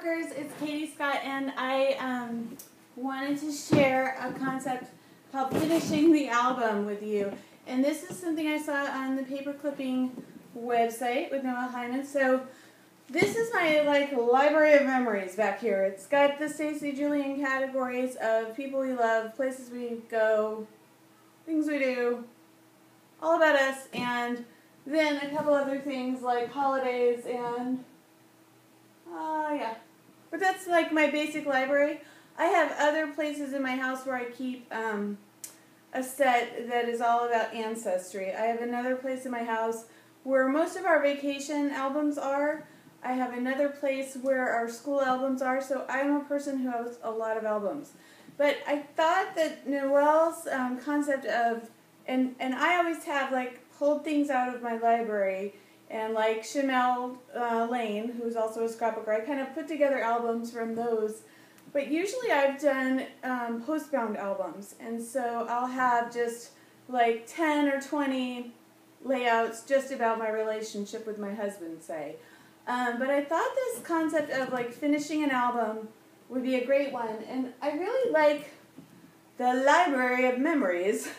Scrapbookers, it's Katie Scott, and I wanted to share a concept called finishing the album with you. And this is something I saw on the Paperclipping website with Noell, Hyman. So this is my library of memories back here. It's got the Stacy Julian categories of people we love, places we go, things we do, all about us, and then a couple other things like holidays and yeah. But that's like my basic library. I have other places in my house where I keep a set that is all about ancestry. I have another place in my house where most of our vacation albums are. I have another place where our school albums are. So I'm a person who has a lot of albums. But I thought that Noelle's concept of, and I always have pulled things out of my library, and like Chanel Lane, who's also a scrapbooker, I kind of put together albums from those. But usually I've done postbound albums, and so I'll have just 10 or 20 layouts just about my relationship with my husband, say. But I thought this concept of finishing an album would be a great one, and I really like the library of memories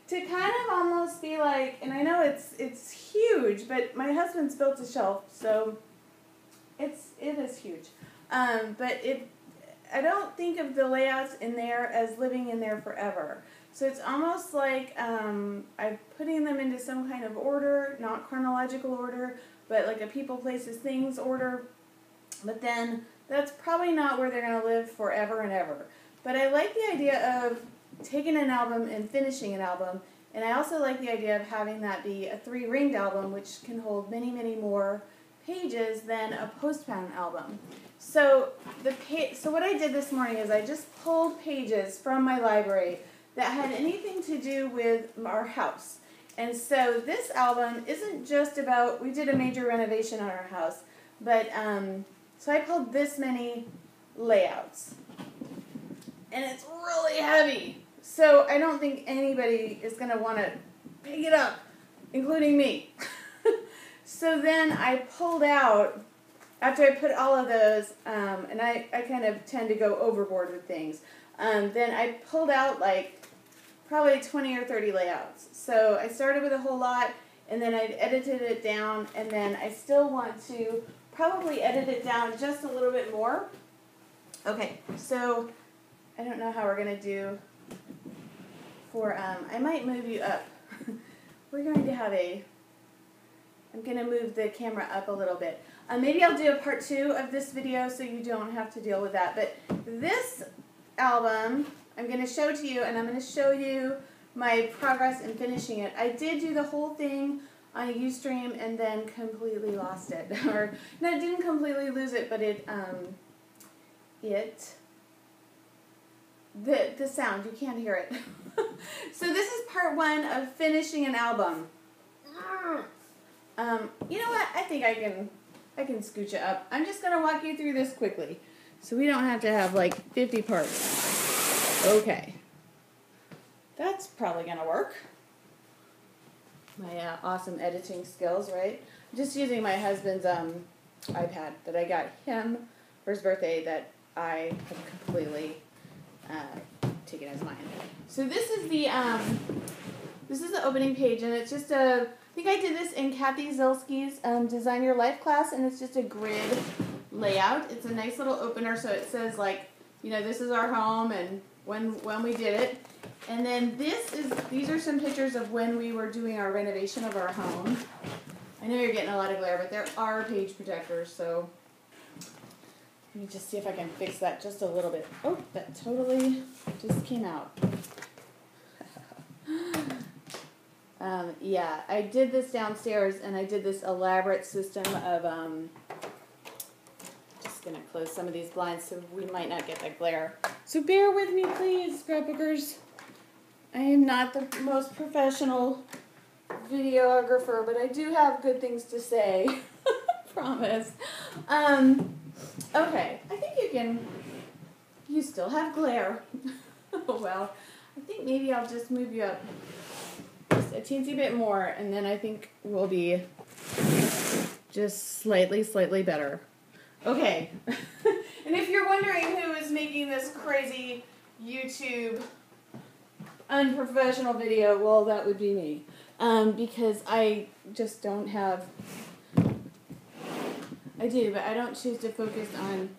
to kind of almost be and I know it's huge, but my husband's built a shelf, so it is huge. But I don't think of the layouts in there as living in there forever. So it's almost like I'm putting them into some kind of order, not chronological order, but like a people, places, things order. But then that's probably not where they're going to live forever and ever. But I like the idea of taking an album and finishing an album. And I also like the idea of having that be a 3-ringed album, which can hold many, many more pages than a postbound album. So what I did this morning is I just pulled pages from my library that had anything to do with our house. And so this album isn't just about, we did a major renovation on our house, but so I pulled this many layouts. And it's really heavy. So I don't think anybody is going to want to pick it up, including me. So then I pulled out, after I put all of those, and I kind of tend to go overboard with things, then I pulled out probably 20 or 30 layouts. So I started with a whole lot, and then I edited it down, and then I still want to probably edit it down just a little bit more. Okay, so I don't know how we're going to do for, I might move you up. We're going to have I'm going to move the camera up a little bit. Maybe I'll do a part 2 of this video so you don't have to deal with that. But this album, I'm going to show to you, and I'm going to show you my progress in finishing it. I did do the whole thing on a Ustream and then completely lost it. Or, no, I didn't completely lose it, but the sound, you can't hear it. So this is part 1 of finishing an album. You know what? I think I can scooch it up. I'm just going to walk you through this quickly, so we don't have to have 50 parts. Okay. That's probably going to work. My awesome editing skills, right? I'm just using my husband's iPad that I got him for his birthday that I have completely taken as mine. So this is the opening page, and it's just I think I did this in Kathy Zilski's Design Your Life class, and it's just a grid layout. It's a nice little opener, so it says this is our home and when we did it. And then these are some pictures of when we were doing our renovation of our home. I know you're getting a lot of glare, but there are page protectors, so let me just see if I can fix that just a little bit. Oh, that totally just came out. Yeah, I did this downstairs, and I did this elaborate system of, just going to close some of these blinds so we might not get that glare. So bear with me, please, scrapbookers. I am not the most professional videographer, but I do have good things to say. Promise. Okay, I think you still have glare. Oh, well, I think maybe I'll just move you up just a teensy bit more, and then I think we'll be just slightly better. Okay. And if you're wondering who is making this crazy YouTube unprofessional video, well, that would be me. Because I just don't have... I do, but I don't choose to focus on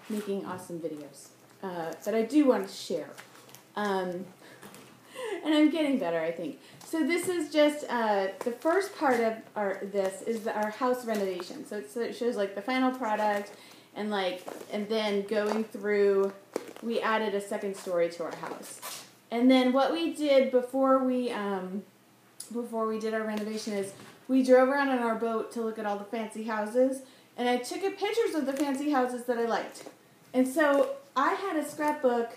making awesome videos. But I do want to share. And I'm getting better, I think. So this is just, the first part of this is our house renovation. So it shows like the final product and then going through, we added a second story to our house. And then what we did before we did our renovation is we drove around on our boat to look at all the fancy houses. And I took pictures of the fancy houses that I liked. And so I had a scrapbook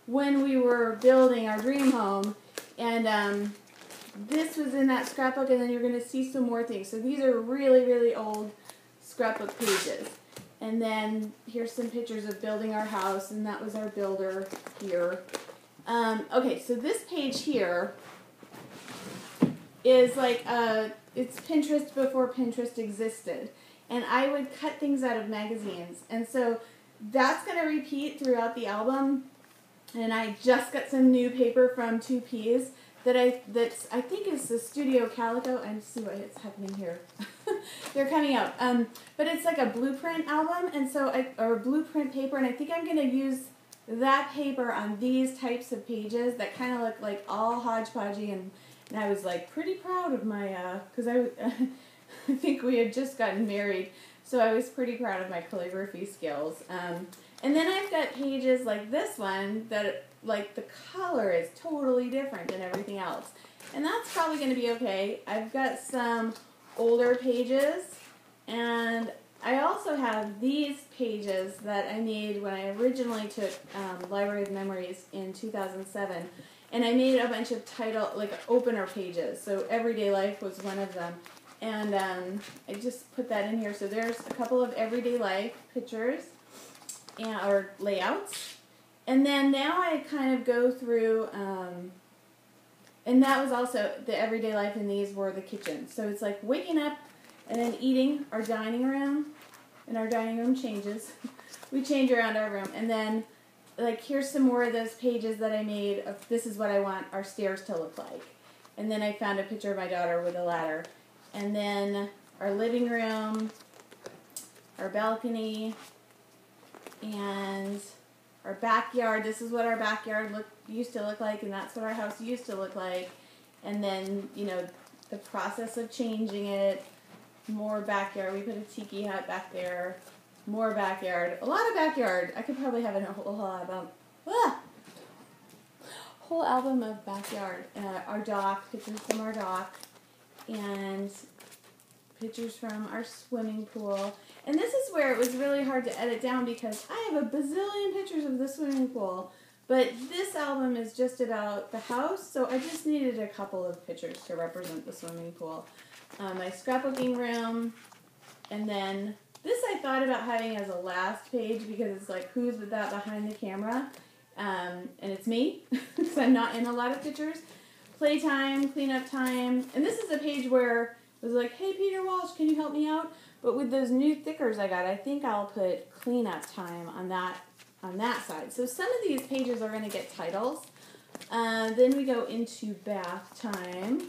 when we were building our dream home. And this was in that scrapbook, and then you're going to see some more things. So these are really, really old scrapbook pages. And then here's some pictures of building our house, and that was our builder here. Okay, so this page here is like, it's Pinterest before Pinterest existed. And I would cut things out of magazines. And so that's going to repeat throughout the album. And I just got some new paper from 2Ps that I think is the Studio Calico. And see what is happening here. They're coming out. But it's like a blueprint album, and so or blueprint paper. And I think I'm going to use that paper on these types of pages that kind of look like all hodgepodgey. And I was like pretty proud of my, because I think we had just gotten married, so I was pretty proud of my calligraphy skills. And then I've got pages like this one that, like, the color is totally different than everything else. And that's probably going to be okay. I've got some older pages, and I also have these pages that I made when I originally took Library of Memories in 2007. And I made a bunch of opener pages. So Everyday Life was one of them. And I just put that in here. So there's a couple of everyday life pictures or layouts. And then now I kind of go through, and that was also the everyday life, and these were the kitchen. So it's like waking up and then eating our dining room, and our dining room changes. We change around our room. And then, like, here's some more of those pages that I made of this is what I want our stairs to look like. And then I found a picture of my daughter with a ladder. And then our living room, our balcony, and our backyard. This is what our backyard used to look like, and that's what our house used to look like. And then, you know, the process of changing it, more backyard. We put a tiki hut back there, more backyard. A lot of backyard. I could probably have a whole album. Whole album of backyard. Our dock, pictures from our dock. And pictures from our swimming pool. And this is where it was really hard to edit down because I have a bazillion pictures of the swimming pool. But this album is just about the house, so I just needed a couple of pictures to represent the swimming pool. My scrapbooking room, and then this I thought about having as a last page because it's like, who's with that behind the camera? And it's me, because I'm not in a lot of pictures. Playtime, cleanup time, and this is a page where it was like, hey Peter Walsh, can you help me out? But with those new thickers I got, I think I'll put cleanup time on that side. So some of these pages are going to get titles. Then we go into bath time,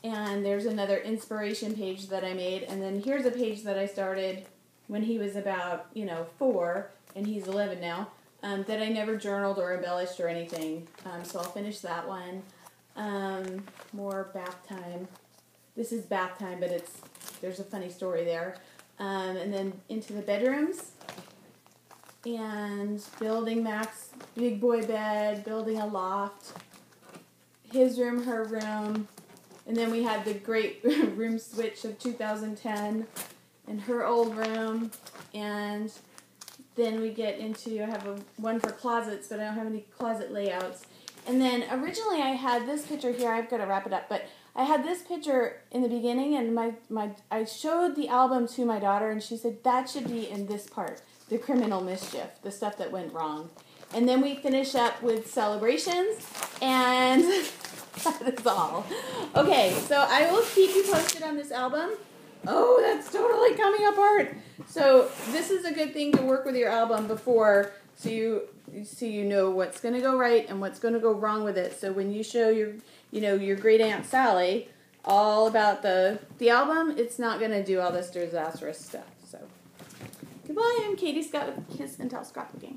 and there's another inspiration page that I made, and then here's a page that I started when he was about 4, and he's 11 now, that I never journaled or embellished or anything. So I'll finish that one. More bath time. This is bath time, but there's a funny story there. And then into the bedrooms. And building Mac's big boy bed, building a loft. His room, her room. And then we had the great room switch of 2010. And her old room. And then we get into, I have one for closets, but I don't have any closet layouts. And then originally I had this picture here. I've got to wrap it up, but I had this picture in the beginning, and I showed the album to my daughter, and she said that should be in this part, the criminal mischief, the stuff that went wrong. And then we finish up with celebrations, and that is all. Okay, so I will keep you posted on this album. Oh, that's totally coming apart. So So this is a good thing to work with your album before, so you know what's going to go right and what's going to go wrong with it. So when you show your great Aunt Sally all about the album, it's not going to do all this disastrous stuff. So goodbye, I'm Katie Scott with Kiss and Tell Scrapbooking.